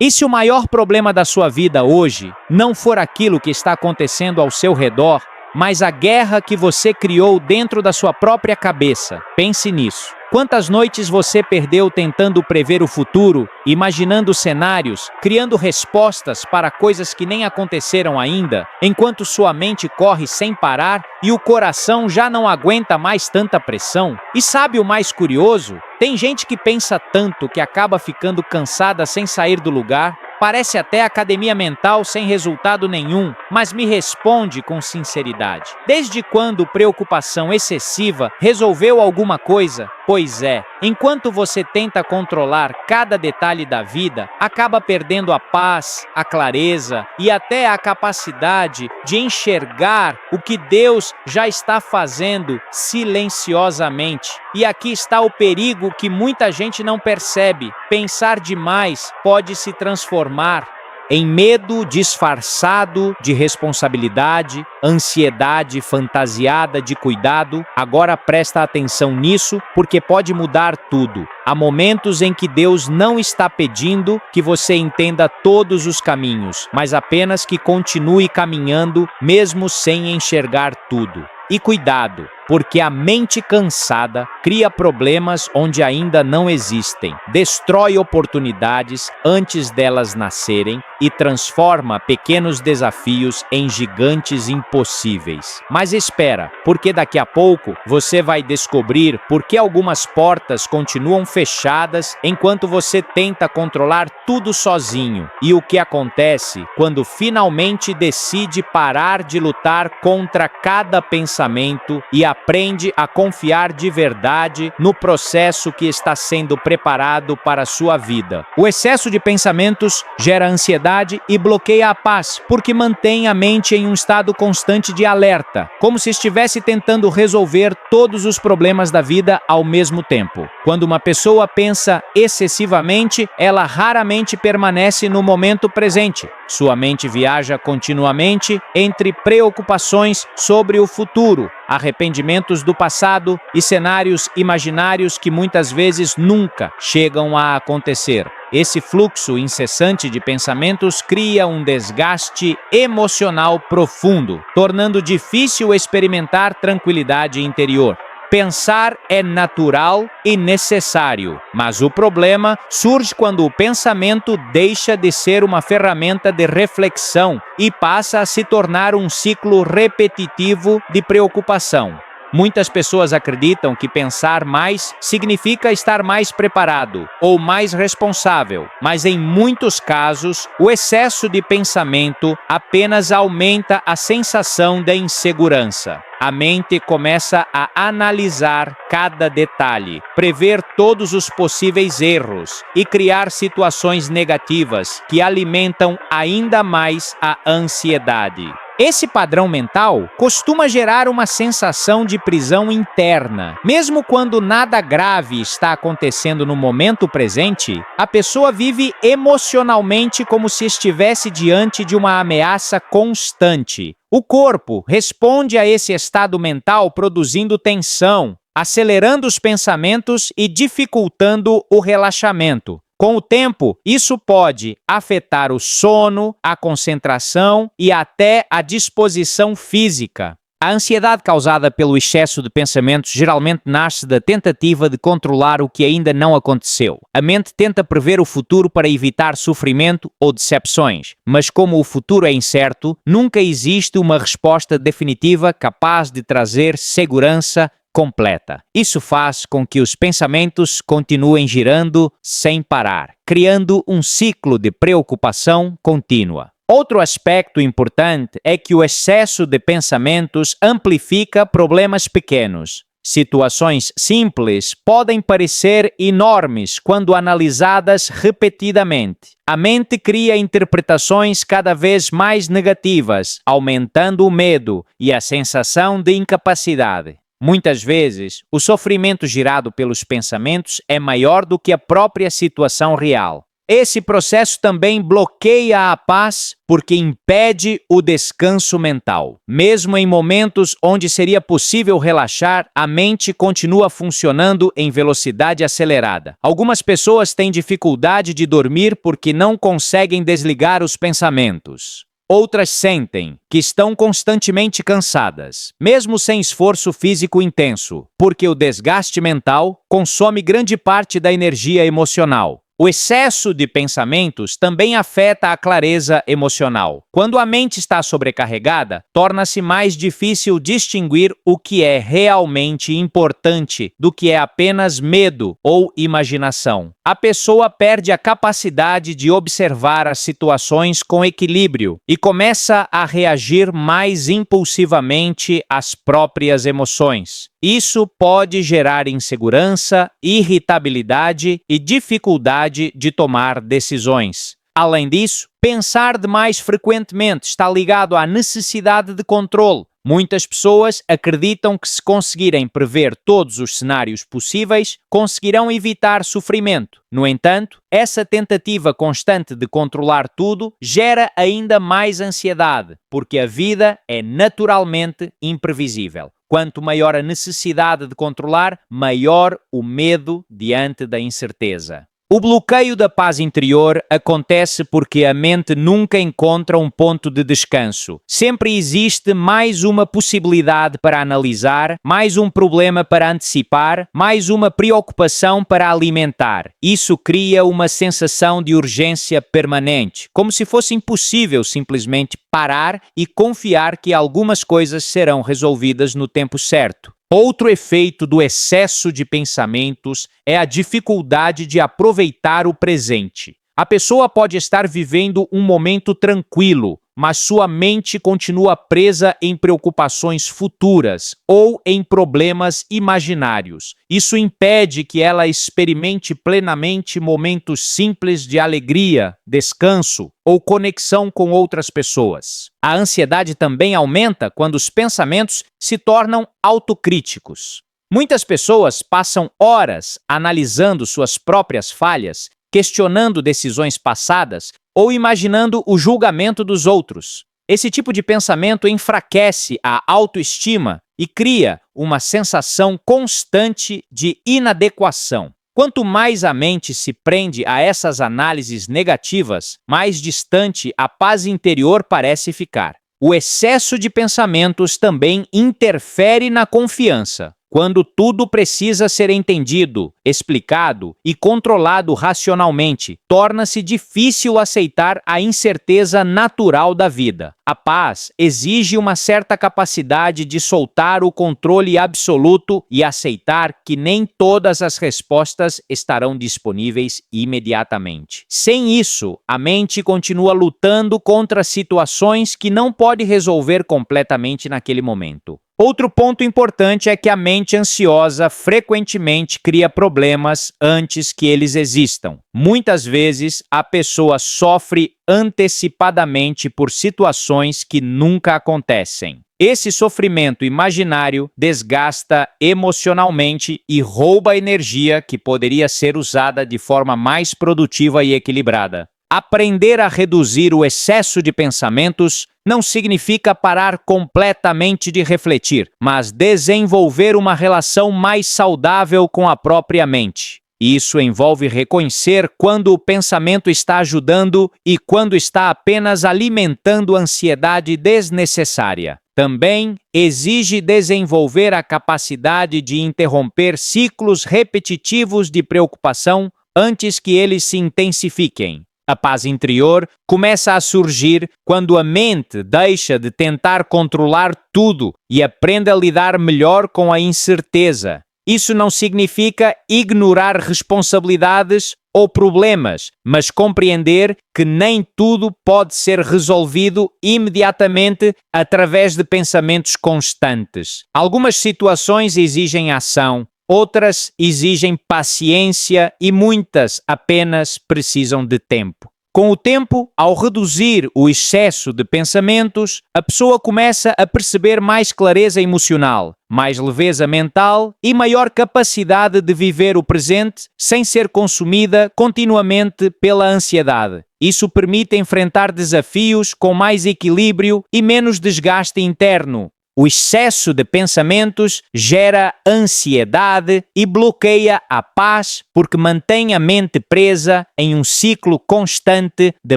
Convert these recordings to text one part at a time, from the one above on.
E se o maior problema da sua vida hoje não for aquilo que está acontecendo ao seu redor, mas a guerra que você criou dentro da sua própria cabeça? Pense nisso. Quantas noites você perdeu tentando prever o futuro, imaginando cenários, criando respostas para coisas que nem aconteceram ainda, enquanto sua mente corre sem parar e o coração já não aguenta mais tanta pressão? E sabe o mais curioso? Tem gente que pensa tanto que acaba ficando cansada sem sair do lugar. Parece até academia mental sem resultado nenhum, mas me responde com sinceridade. Desde quando preocupação excessiva resolveu alguma coisa? Pois é, enquanto você tenta controlar cada detalhe da vida, acaba perdendo a paz, a clareza e até a capacidade de enxergar o que Deus já está fazendo silenciosamente. E aqui está o perigo que muita gente não percebe. Pensar demais pode se transformar em medo disfarçado de responsabilidade, ansiedade fantasiada de cuidado. Agora presta atenção nisso, porque pode mudar tudo. Há momentos em que Deus não está pedindo que você entenda todos os caminhos, mas apenas que continue caminhando, mesmo sem enxergar tudo. E cuidado, porque a mente cansada cria problemas onde ainda não existem, destrói oportunidades antes delas nascerem e transforma pequenos desafios em gigantes impossíveis. Mas espera, porque daqui a pouco você vai descobrir por que algumas portas continuam fechadas enquanto você tenta controlar tudo sozinho, e o que acontece quando finalmente decide parar de lutar contra cada pensamento e aprende a confiar de verdade no processo que está sendo preparado para a sua vida. O excesso de pensamentos gera ansiedade e bloqueia a paz, porque mantém a mente em um estado constante de alerta, como se estivesse tentando resolver todos os problemas da vida ao mesmo tempo. Quando uma pessoa pensa excessivamente, ela raramente permanece no momento presente. Sua mente viaja continuamente entre preocupações sobre o futuro, arrependimentos do passado e cenários imaginários que muitas vezes nunca chegam a acontecer. Esse fluxo incessante de pensamentos cria um desgaste emocional profundo, tornando difícil experimentar tranquilidade interior. Pensar é natural e necessário, mas o problema surge quando o pensamento deixa de ser uma ferramenta de reflexão e passa a se tornar um ciclo repetitivo de preocupação. Muitas pessoas acreditam que pensar mais significa estar mais preparado ou mais responsável, mas em muitos casos, o excesso de pensamento apenas aumenta a sensação de insegurança. A mente começa a analisar cada detalhe, prever todos os possíveis erros e criar situações negativas que alimentam ainda mais a ansiedade. Esse padrão mental costuma gerar uma sensação de prisão interna. Mesmo quando nada grave está acontecendo no momento presente, a pessoa vive emocionalmente como se estivesse diante de uma ameaça constante. O corpo responde a esse estado mental produzindo tensão, acelerando os pensamentos e dificultando o relaxamento. Com o tempo, isso pode afetar o sono, a concentração e até a disposição física. A ansiedade causada pelo excesso de pensamentos geralmente nasce da tentativa de controlar o que ainda não aconteceu. A mente tenta prever o futuro para evitar sofrimento ou decepções, mas como o futuro é incerto, nunca existe uma resposta definitiva capaz de trazer segurança completa. Isso faz com que os pensamentos continuem girando sem parar, criando um ciclo de preocupação contínua. Outro aspecto importante é que o excesso de pensamentos amplifica problemas pequenos. Situações simples podem parecer enormes quando analisadas repetidamente. A mente cria interpretações cada vez mais negativas, aumentando o medo e a sensação de incapacidade. Muitas vezes, o sofrimento gerado pelos pensamentos é maior do que a própria situação real. Esse processo também bloqueia a paz porque impede o descanso mental. Mesmo em momentos onde seria possível relaxar, a mente continua funcionando em velocidade acelerada. Algumas pessoas têm dificuldade de dormir porque não conseguem desligar os pensamentos. Outras sentem que estão constantemente cansadas, mesmo sem esforço físico intenso, porque o desgaste mental consome grande parte da energia emocional. O excesso de pensamentos também afeta a clareza emocional. Quando a mente está sobrecarregada, torna-se mais difícil distinguir o que é realmente importante do que é apenas medo ou imaginação. A pessoa perde a capacidade de observar as situações com equilíbrio e começa a reagir mais impulsivamente às próprias emoções. Isso pode gerar insegurança, irritabilidade e dificuldade de tomar decisões. Além disso, pensar demais frequentemente está ligado à necessidade de controle. Muitas pessoas acreditam que, se conseguirem prever todos os cenários possíveis, conseguirão evitar sofrimento. No entanto, essa tentativa constante de controlar tudo gera ainda mais ansiedade, porque a vida é naturalmente imprevisível. Quanto maior a necessidade de controlar, maior o medo diante da incerteza. O bloqueio da paz interior acontece porque a mente nunca encontra um ponto de descanso. Sempre existe mais uma possibilidade para analisar, mais um problema para antecipar, mais uma preocupação para alimentar. Isso cria uma sensação de urgência permanente, como se fosse impossível simplesmente parar e confiar que algumas coisas serão resolvidas no tempo certo. Outro efeito do excesso de pensamentos é a dificuldade de aproveitar o presente. A pessoa pode estar vivendo um momento tranquilo, mas sua mente continua presa em preocupações futuras ou em problemas imaginários. Isso impede que ela experimente plenamente momentos simples de alegria, descanso ou conexão com outras pessoas. A ansiedade também aumenta quando os pensamentos se tornam autocríticos. Muitas pessoas passam horas analisando suas próprias falhas, questionando decisões passadas ou imaginando o julgamento dos outros. Esse tipo de pensamento enfraquece a autoestima e cria uma sensação constante de inadequação. Quanto mais a mente se prende a essas análises negativas, mais distante a paz interior parece ficar. O excesso de pensamentos também interfere na confiança. Quando tudo precisa ser entendido, explicado e controlado racionalmente, torna-se difícil aceitar a incerteza natural da vida. A paz exige uma certa capacidade de soltar o controle absoluto e aceitar que nem todas as respostas estarão disponíveis imediatamente. Sem isso, a mente continua lutando contra situações que não pode resolver completamente naquele momento. Outro ponto importante é que a mente ansiosa frequentemente cria problemas antes que eles existam. Muitas vezes, a pessoa sofre antecipadamente por situações que nunca acontecem. Esse sofrimento imaginário desgasta emocionalmente e rouba energia que poderia ser usada de forma mais produtiva e equilibrada. Aprender a reduzir o excesso de pensamentos não significa parar completamente de refletir, mas desenvolver uma relação mais saudável com a própria mente. Isso envolve reconhecer quando o pensamento está ajudando e quando está apenas alimentando ansiedade desnecessária. Também exige desenvolver a capacidade de interromper ciclos repetitivos de preocupação antes que eles se intensifiquem. A paz interior começa a surgir quando a mente deixa de tentar controlar tudo e aprende a lidar melhor com a incerteza. Isso não significa ignorar responsabilidades ou problemas, mas compreender que nem tudo pode ser resolvido imediatamente através de pensamentos constantes. Algumas situações exigem ação, outras exigem paciência e muitas apenas precisam de tempo. Com o tempo, ao reduzir o excesso de pensamentos, a pessoa começa a perceber mais clareza emocional, mais leveza mental e maior capacidade de viver o presente sem ser consumida continuamente pela ansiedade. Isso permite enfrentar desafios com mais equilíbrio e menos desgaste interno. O excesso de pensamentos gera ansiedade e bloqueia a paz porque mantém a mente presa em um ciclo constante de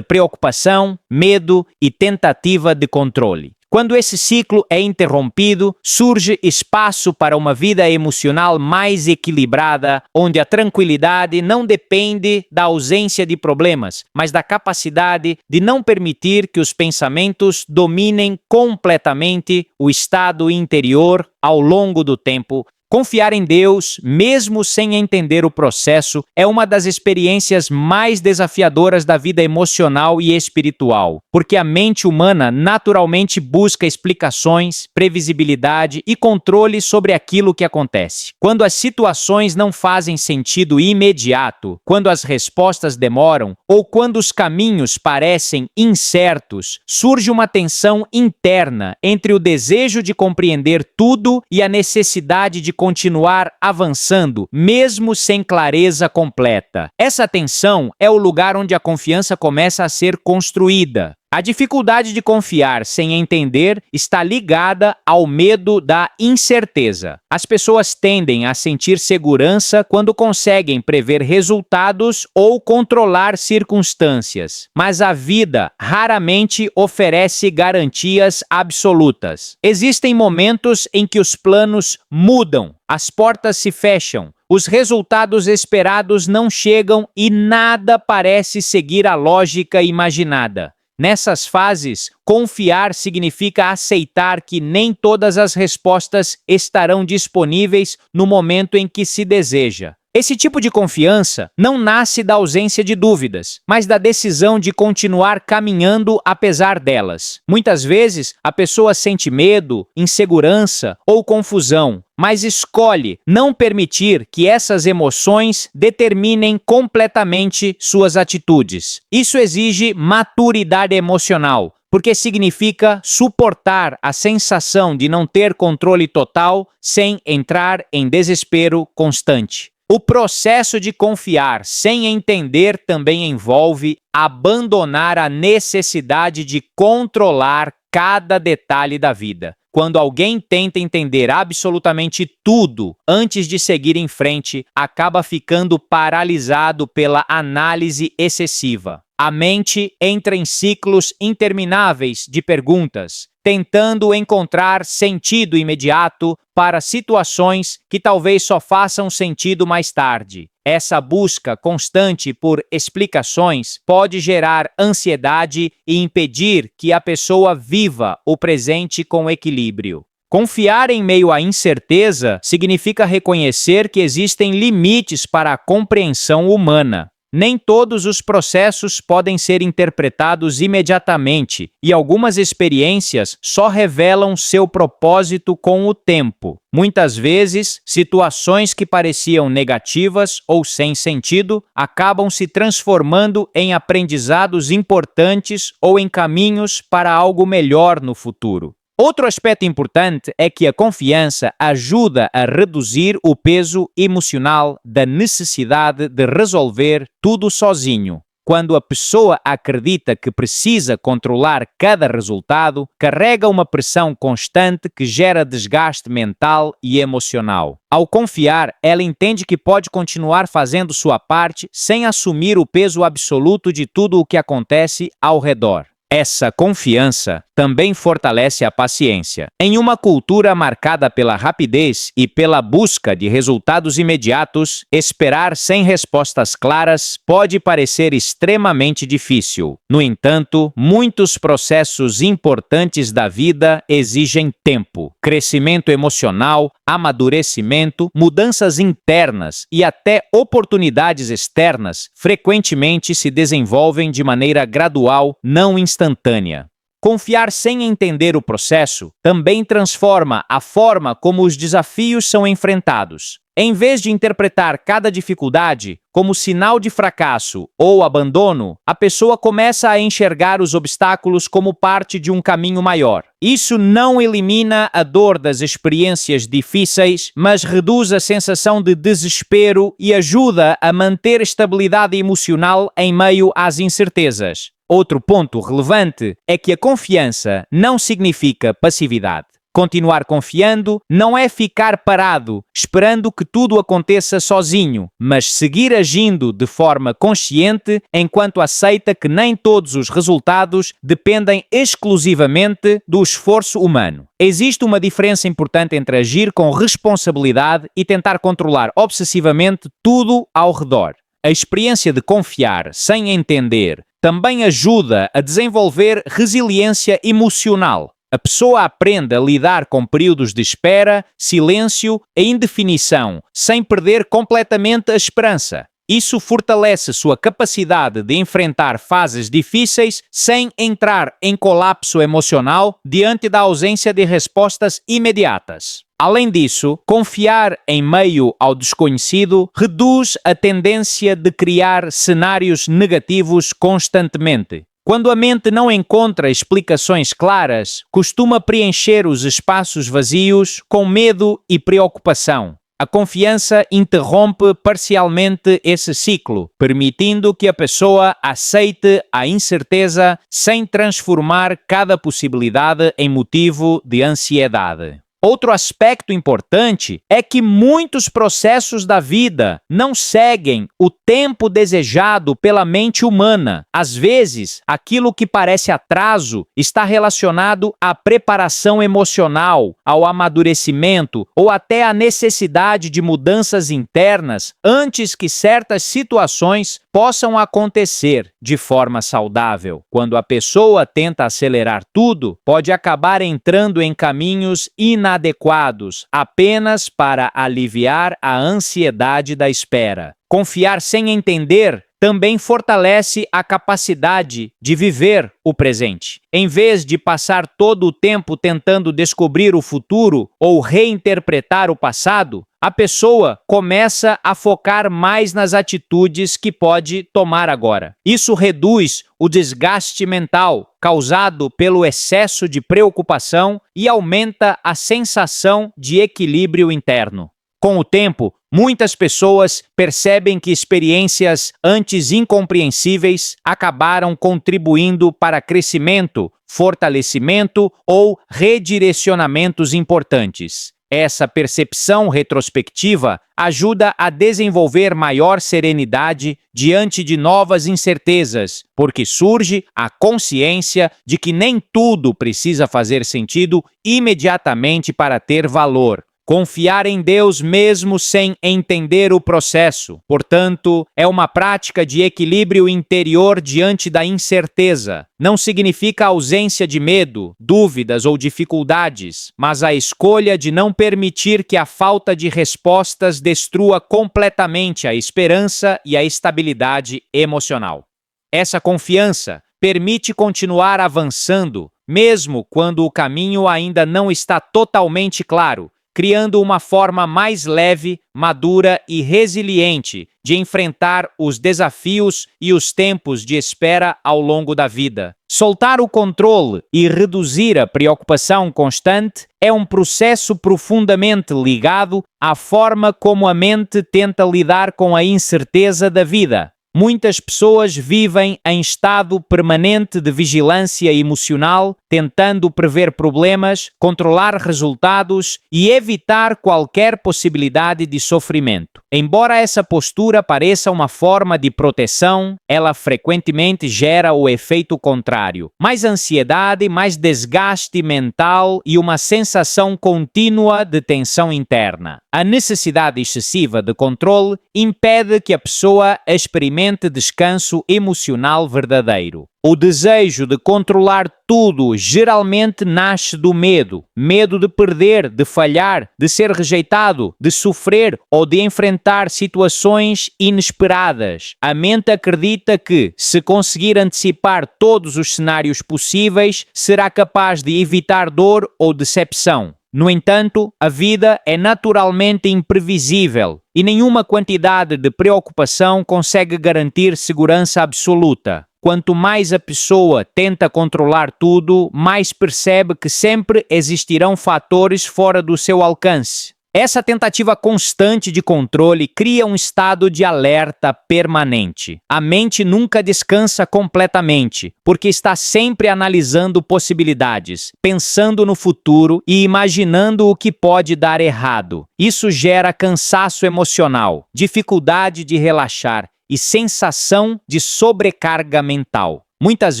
preocupação, medo e tentativa de controle. Quando esse ciclo é interrompido, surge espaço para uma vida emocional mais equilibrada, onde a tranquilidade não depende da ausência de problemas, mas da capacidade de não permitir que os pensamentos dominem completamente o estado interior ao longo do tempo. Confiar em Deus, mesmo sem entender o processo, é uma das experiências mais desafiadoras da vida emocional e espiritual, porque a mente humana naturalmente busca explicações, previsibilidade e controle sobre aquilo que acontece. Quando as situações não fazem sentido imediato, quando as respostas demoram ou quando os caminhos parecem incertos, surge uma tensão interna entre o desejo de compreender tudo e a necessidade de continuar avançando, mesmo sem clareza completa. Essa tensão é o lugar onde a confiança começa a ser construída. A dificuldade de confiar sem entender está ligada ao medo da incerteza. As pessoas tendem a sentir segurança quando conseguem prever resultados ou controlar circunstâncias, mas a vida raramente oferece garantias absolutas. Existem momentos em que os planos mudam, as portas se fecham, os resultados esperados não chegam e nada parece seguir a lógica imaginada. Nessas fases, confiar significa aceitar que nem todas as respostas estarão disponíveis no momento em que se deseja. Esse tipo de confiança não nasce da ausência de dúvidas, mas da decisão de continuar caminhando apesar delas. Muitas vezes, a pessoa sente medo, insegurança ou confusão, mas escolhe não permitir que essas emoções determinem completamente suas atitudes. Isso exige maturidade emocional, porque significa suportar a sensação de não ter controle total sem entrar em desespero constante. O processo de confiar sem entender também envolve abandonar a necessidade de controlar cada detalhe da vida. Quando alguém tenta entender absolutamente tudo antes de seguir em frente, acaba ficando paralisado pela análise excessiva. A mente entra em ciclos intermináveis de perguntas, tentando encontrar sentido imediato para situações que talvez só façam sentido mais tarde. Essa busca constante por explicações pode gerar ansiedade e impedir que a pessoa viva o presente com equilíbrio. Confiar em meio à incerteza significa reconhecer que existem limites para a compreensão humana. Nem todos os processos podem ser interpretados imediatamente, e algumas experiências só revelam seu propósito com o tempo. Muitas vezes, situações que pareciam negativas ou sem sentido acabam se transformando em aprendizados importantes ou em caminhos para algo melhor no futuro. Outro aspecto importante é que a confiança ajuda a reduzir o peso emocional da necessidade de resolver tudo sozinho. Quando a pessoa acredita que precisa controlar cada resultado, carrega uma pressão constante que gera desgaste mental e emocional. Ao confiar, ela entende que pode continuar fazendo sua parte sem assumir o peso absoluto de tudo o que acontece ao redor. Essa confiança também fortalece a paciência. Em uma cultura marcada pela rapidez e pela busca de resultados imediatos, esperar sem respostas claras pode parecer extremamente difícil. No entanto, muitos processos importantes da vida exigem tempo, crescimento emocional, amadurecimento, mudanças internas e até oportunidades externas frequentemente se desenvolvem de maneira gradual, não instantânea. Confiar sem entender o processo também transforma a forma como os desafios são enfrentados. Em vez de interpretar cada dificuldade como sinal de fracasso ou abandono, a pessoa começa a enxergar os obstáculos como parte de um caminho maior. Isso não elimina a dor das experiências difíceis, mas reduz a sensação de desespero e ajuda a manter estabilidade emocional em meio às incertezas. Outro ponto relevante é que a confiança não significa passividade. Continuar confiando não é ficar parado, esperando que tudo aconteça sozinho, mas seguir agindo de forma consciente enquanto aceita que nem todos os resultados dependem exclusivamente do esforço humano. Existe uma diferença importante entre agir com responsabilidade e tentar controlar obsessivamente tudo ao redor. A experiência de confiar sem entender também ajuda a desenvolver resiliência emocional. A pessoa aprende a lidar com períodos de espera, silêncio e indefinição, sem perder completamente a esperança. Isso fortalece sua capacidade de enfrentar fases difíceis sem entrar em colapso emocional diante da ausência de respostas imediatas. Além disso, confiar em meio ao desconhecido reduz a tendência de criar cenários negativos constantemente. Quando a mente não encontra explicações claras, costuma preencher os espaços vazios com medo e preocupação. A confiança interrompe parcialmente esse ciclo, permitindo que a pessoa aceite a incerteza sem transformar cada possibilidade em motivo de ansiedade. Outro aspecto importante é que muitos processos da vida não seguem o tempo desejado pela mente humana. Às vezes, aquilo que parece atraso está relacionado à preparação emocional, ao amadurecimento ou até à necessidade de mudanças internas antes que certas situações possam acontecer de forma saudável. Quando a pessoa tenta acelerar tudo, pode acabar entrando em caminhos inadequados apenas para aliviar a ansiedade da espera. Confiar sem entender também fortalece a capacidade de viver o presente. Em vez de passar todo o tempo tentando descobrir o futuro ou reinterpretar o passado, a pessoa começa a focar mais nas atitudes que pode tomar agora. Isso reduz o desgaste mental causado pelo excesso de preocupação e aumenta a sensação de equilíbrio interno. Com o tempo, muitas pessoas percebem que experiências antes incompreensíveis acabaram contribuindo para crescimento, fortalecimento ou redirecionamentos importantes. Essa percepção retrospectiva ajuda a desenvolver maior serenidade diante de novas incertezas, porque surge a consciência de que nem tudo precisa fazer sentido imediatamente para ter valor. Confiar em Deus mesmo sem entender o processo, portanto, é uma prática de equilíbrio interior diante da incerteza. Não significa ausência de medo, dúvidas ou dificuldades, mas a escolha de não permitir que a falta de respostas destrua completamente a esperança e a estabilidade emocional. Essa confiança permite continuar avançando, mesmo quando o caminho ainda não está totalmente claro, criando uma forma mais leve, madura e resiliente de enfrentar os desafios e os tempos de espera ao longo da vida. Soltar o controle e reduzir a preocupação constante é um processo profundamente ligado à forma como a mente tenta lidar com a incerteza da vida. Muitas pessoas vivem em estado permanente de vigilância emocional, tentando prever problemas, controlar resultados e evitar qualquer possibilidade de sofrimento. Embora essa postura pareça uma forma de proteção, ela frequentemente gera o efeito contrário: mais ansiedade, mais desgaste mental e uma sensação contínua de tensão interna. A necessidade excessiva de controle impede que a pessoa experimente descanso emocional verdadeiro. O desejo de controlar tudo geralmente nasce do medo. Medo de perder, de falhar, de ser rejeitado, de sofrer ou de enfrentar situações inesperadas. A mente acredita que, se conseguir antecipar todos os cenários possíveis, será capaz de evitar dor ou decepção. No entanto, a vida é naturalmente imprevisível e nenhuma quantidade de preocupação consegue garantir segurança absoluta. Quanto mais a pessoa tenta controlar tudo, mais percebe que sempre existirão fatores fora do seu alcance. Essa tentativa constante de controle cria um estado de alerta permanente. A mente nunca descansa completamente, porque está sempre analisando possibilidades, pensando no futuro e imaginando o que pode dar errado. Isso gera cansaço emocional, dificuldade de relaxar e sensação de sobrecarga mental. Muitas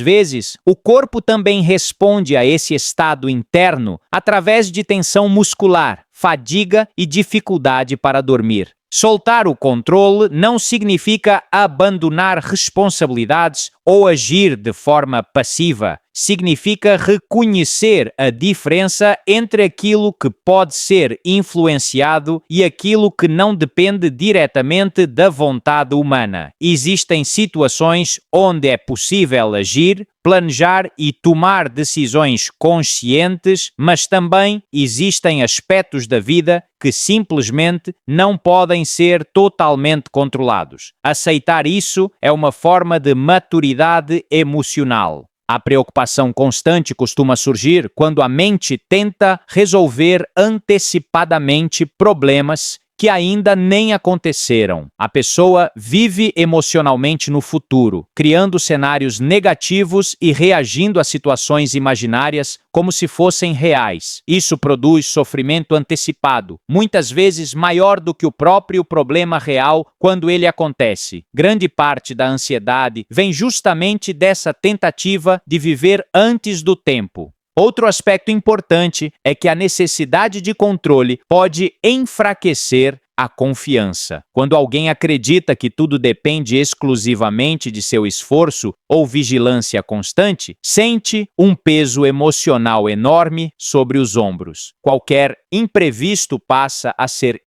vezes, o corpo também responde a esse estado interno através de tensão muscular, fadiga e dificuldade para dormir. Soltar o controle não significa abandonar responsabilidades ou agir de forma passiva. Significa reconhecer a diferença entre aquilo que pode ser influenciado e aquilo que não depende diretamente da vontade humana. Existem situações onde é possível agir, planejar e tomar decisões conscientes, mas também existem aspectos da vida que simplesmente não podem ser totalmente controlados. Aceitar isso é uma forma de maturidade emocional. A preocupação constante costuma surgir quando a mente tenta resolver antecipadamente problemas que ainda nem aconteceram. A pessoa vive emocionalmente no futuro, criando cenários negativos e reagindo a situações imaginárias como se fossem reais. Isso produz sofrimento antecipado, muitas vezes maior do que o próprio problema real quando ele acontece. Grande parte da ansiedade vem justamente dessa tentativa de viver antes do tempo. Outro aspecto importante é que a necessidade de controle pode enfraquecer a confiança. Quando alguém acredita que tudo depende exclusivamente de seu esforço ou vigilância constante, sente um peso emocional enorme sobre os ombros. Qualquer imprevisto passa a ser